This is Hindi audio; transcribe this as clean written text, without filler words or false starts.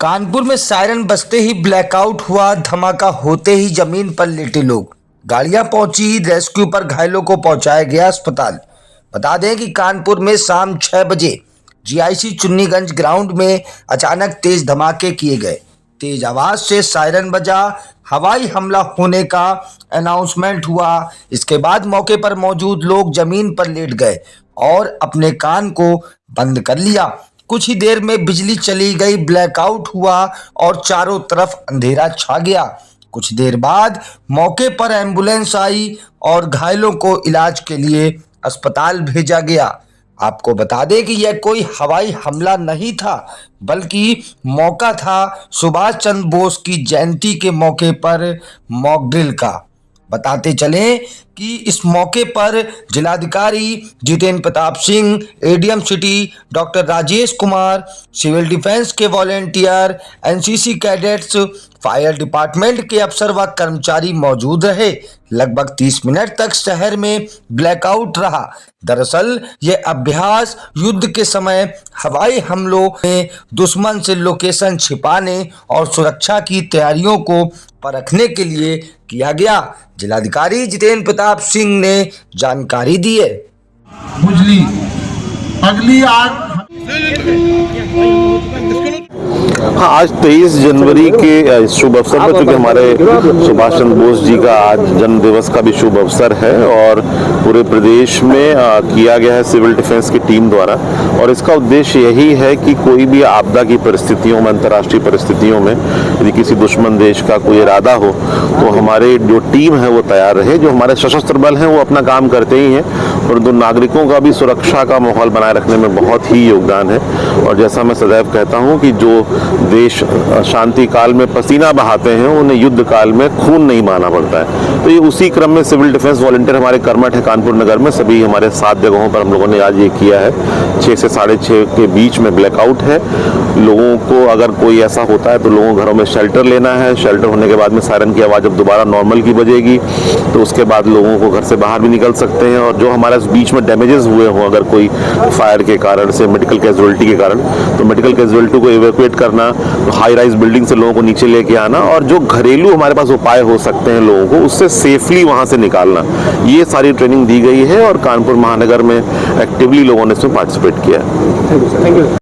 कानपुर में सायरन बजते ही ब्लैकआउट हुआ। धमाका होते ही जमीन पर लेटे लोग। गाड़ियां पहुंची, रेस्क्यू पर घायलों को पहुंचाया गया अस्पताल। बता दें कि कानपुर में शाम 6 बजे जीआईसी चुन्नीगंज ग्राउंड में अचानक तेज धमाके किए गए। तेज आवाज से सायरन बजा, हवाई हमला होने का अनाउंसमेंट हुआ। इसके बाद मौके पर मौजूद लोग जमीन पर लेट गए और अपने कान को बंद कर लिया। कुछ ही देर में बिजली चली गई, ब्लैकआउट हुआ और चारों तरफ अंधेरा छा गया। कुछ देर बाद मौके पर एम्बुलेंस आई और घायलों को इलाज के लिए अस्पताल भेजा गया। आपको बता दें कि यह कोई हवाई हमला नहीं था, बल्कि मौका था सुभाष चंद्र बोस की जयंती के मौके पर मॉक ड्रिल का। बताते चलें कि इस मौके पर जिलाधिकारी Jitendra Pratap Singh, ADM city doctor Rajesh Kumar, civil defence के volunteer, NCC cadets, fire department के अफसर व कर्मचारी मौजूद रहे। लगभग 30 मिनट तक शहर में ब्लैकआउट रहा। दरअसल यह अभ्यास युद्ध के समय हवाई हमलों में दुश्मन से लोकेशन छिपाने और सुरक्षा की तैयारियों को परखने के लिए किया गया। जिलाधिकारी जितेंद्र प्रताप सिंह ने जानकारी दी है। बुझली अगली आग हाँ, आज 23 जनवरी के शुभ अवसर पर, क्योंकि हमारे सुभाष चंद्र बोस जी का आज जन्म दिवस का भी शुभ अवसर है और पूरे प्रदेश में किया गया है सिविल डिफेंस की टीम द्वारा। और इसका उद्देश्य यही है कि कोई भी आपदा की परिस्थितियों में, अंतर्राष्ट्रीय परिस्थितियों में यदि किसी दुश्मन देश का कोई इरादा हो तो हमारे जो टीम है वो तैयार रहे। जो हमारे सशस्त्र बल हैं वो अपना काम करते ही हैं, परंतु नागरिकों का भी सुरक्षा का माहौल बनाए रखने में बहुत ही योगदान है। और जैसा मैं सदैव कहता हूँ कि जो देश शांति काल में पसीना बहाते हैं उन्हें युद्ध काल में खून नहीं बहाना पड़ता है। तो ये उसी क्रम में सिविल डिफेंस वॉलंटियर हमारे कर्मठ है कानपुर नगर में। सभी हमारे 7 जगहों पर हम लोगों ने आज ये किया है। 6 से 6:30 के बीच में ब्लैकआउट है। लोगों को अगर कोई ऐसा होता है तो लोगों को घरों में शेल्टर लेना है। शेल्टर होने के बाद में सायरन की आवाज़ जब दोबारा नॉर्मल की बजेगी तो उसके बाद लोगों को घर से बाहर भी निकल सकते हैं। और जो हमारे बीच में डैमेजेस हुए हों, अगर कोई फायर के कारण से, मेडिकल कैजुअलिटी के कारण, तो मेडिकल कैजुअलिटी को इवैक्यूएट करना, हाई राइज बिल्डिंग से लोगों को नीचे लेके आना और जो घरेलू हमारे पास उपाय हो सकते हैं लोगों को उससे सेफली वहां से निकालना, ये सारी ट्रेनिंग दी गई है और कानपुर महानगर में एक्टिवली लोगों ने इसमें पार्टिसिपेट किया है। Thank you.